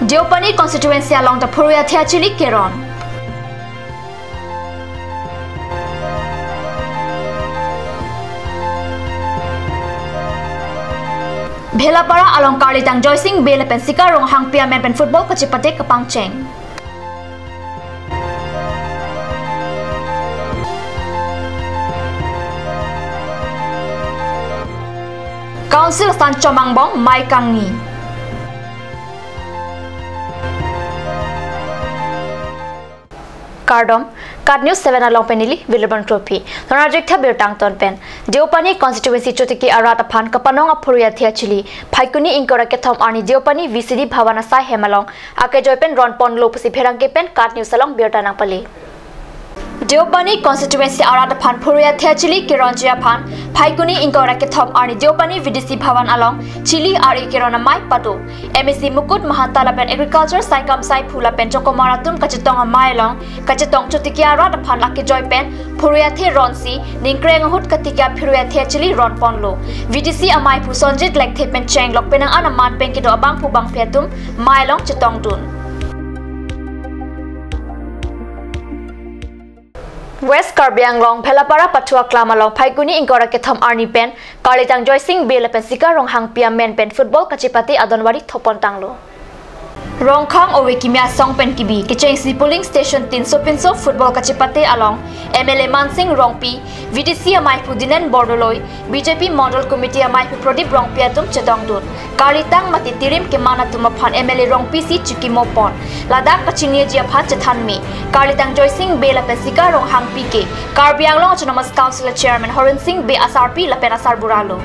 Diopani constituency along the Puria Thiachili Keron. Bhelapara along Karlitang Joysing Bela Pensika Rong Hang Pia Men Pen Football Kachipate Kapang Cheng. Council San Chomangbong Mai Kangi. Cardom, Card News 7 along Penili, Wilburn Trophy. Thonajik Birtang Ton Pen. Diopani constituency Chotiki Arata Pan, Kapanonga Puria Thiachili, Paikuni Inkorakatom Arni Diopani, VCD Bhavana Sai Hemalong, Akajopen Ron Pon Lopusi Peranke Pen, Card News along Birtanang Pali. Diopani constituency Arata Pan Puria Thiachili, Kironjia Pan, Paikuni Inkorakatom Arni Diopani, VDC Bhavan along, Chili Ari Kirona Mai Pado, MSC Mukut Mahatala Pen Agriculture, Saikam Sai Pula Pen Chokomaratum, Kachetong Mailong, Kachetong Chotikia Rata Pan Laki Joy Pen, Puria The Ronsi, Ninkreng Hut Katika Puria Thiachili Ron Ponlo, VDC Amai Pusonjit like Tepen Cheng Lok Penang Anaman Penkido Abang Pubang Petum, Mailong Chetong Dun. West Karbi Anglong, Pelapara Patua Klamalong, Paikuni Inkorakatom Arni Pen, Karlitang Joysing Bela Pensika Rong Hang Pia Men Pen Football Kachipati Adonwari Topon Tanglo. Rong Kang Owekimia Song Pen Kibi, Kicheng Si Polling Station Tin Sopinso Football Kachipati along, MLA Mansing Rongpi, VDC Amai Pudinen Bordoloi, BJP Model Committee Amai Prodip Rongpiatum Chetongdun, Karlitang Matitirim Kemana Tumapan MLA Rongpi Si Chukimopon, Ladak Kachingye Jiaphat Chethanmi, Karlitang Joysing Bela Pensika Rong Hang PK, Karbi Anglong Autonomous Council Chairman Horan Singh Be SRP Lapen Asar Buralo.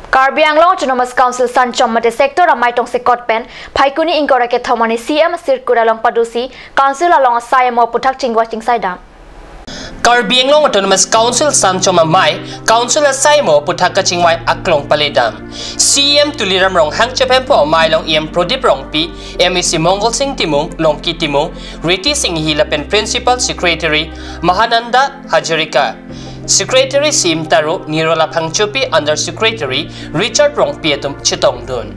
Karbi Anglong Autonomous Council San Chomate Sector Amai Tong Sekot Pen, Paikuni Inkorake Thomani CM Sirkura Long Padusi, Council along Sayamo Putak Chingwaching Saidam. Karbi Anglong Autonomous Council San Choma Mai, Council Sayamo Putaka Chingwai Aklong Paledam. CM Tuliram Rong Hang Chapempo, Mai Long EM Prodip Rong Pi, MEC Mongol Singh Timung, Long Ki Timung, Riti Singh Hilapen Principal Secretary, Mahananda Hajarika. Secretary Sim Taro Nirola Pangchupi Under Secretary Richard Rong Pietum Chitongdun.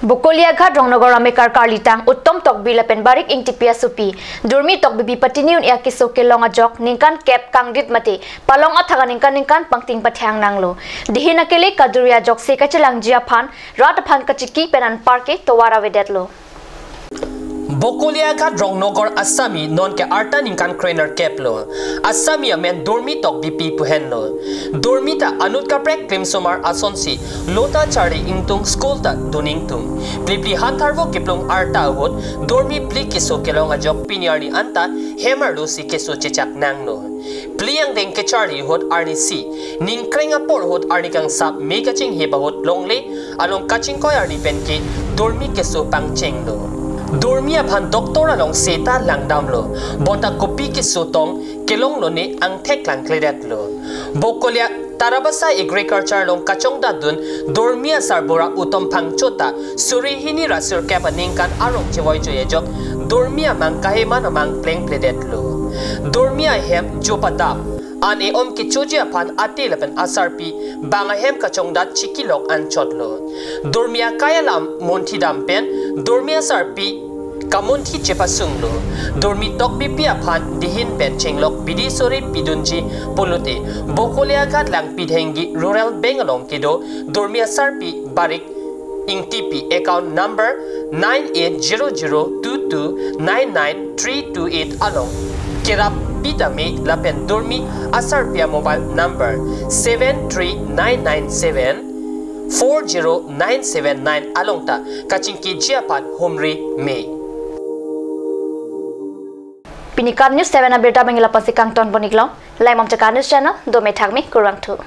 Bukolia Ghat Rongnogor Amekar Karlitang Uttom Tok Bilapen Barik Intipia Supi Durmi Tok Bibi Patiniun Iakiso Kelonga Jok Ningkan Kep Kangdit Mate Palong Athaga Ningkan Pangting Patyang Nanglo Dihinakele Kaduria Jok Sekachelang Jiapan Ratapan Kachiki Penan Parke Towara Vedetlo. Bokolia Ghat Rongnogor Assami non ke arta ningkan Krainer Keplo Assami amen Durmi Tok BP Puhenlo Durmita Anut Kaprek Klimsomar Asonsi Lota Chari Ingtung School ta Duningtung Plipli Hantarvo Kiplong Arta Awot Durmi Pli Kiso Kelonga Jok Pinyarni Anta Hemar Lucy Kiso Chichak Nangno Pliang Deng Kechari Hot Arni Si Ningkrenga Por Hot Arni Kang Sap Megaching Heba Hot Longle Along Kaching Koy Arni Penki Durmi Kiso Pangchenglo Dormia Pan Doctor along Seta Langdamlo, Bonta Kopi Kisutong, Kelong Lone ang Teklang Kledetlo. Bokolia Tarabasa Agriculture long Kachong Dadun, Dormia Sarbura Utom Pangchota, Surihini Rasur Kapaningkan Arong Chivoy Joyejok, Dormia Mangkaheman amang Pleng Kledetlo. Dormia Hem Jopadap. Ane om kichuji apan atilapan asarpi bangahem kachongdat chikilok an chotlo. Dormia kayalam monti dampen, dormia sarpi kamunti chepasunglo. Dormi tokbi piapan dihin pen chenglok bidisori pidunji polute. Bokolea gat lang pidhengi rural bengalong kido, dormia sarpi barik ing TP account number 980022999328 along. Kirap Pitame Lapen Dormi Asarpia mobile number 73997 40979 alongta Kachingki Jiapat Humri May. Pinikar News 7 na berita mengilapan si Kang Ton Boniklong, Lai Mom News Channel, Dome Thakmi Kurang Tu.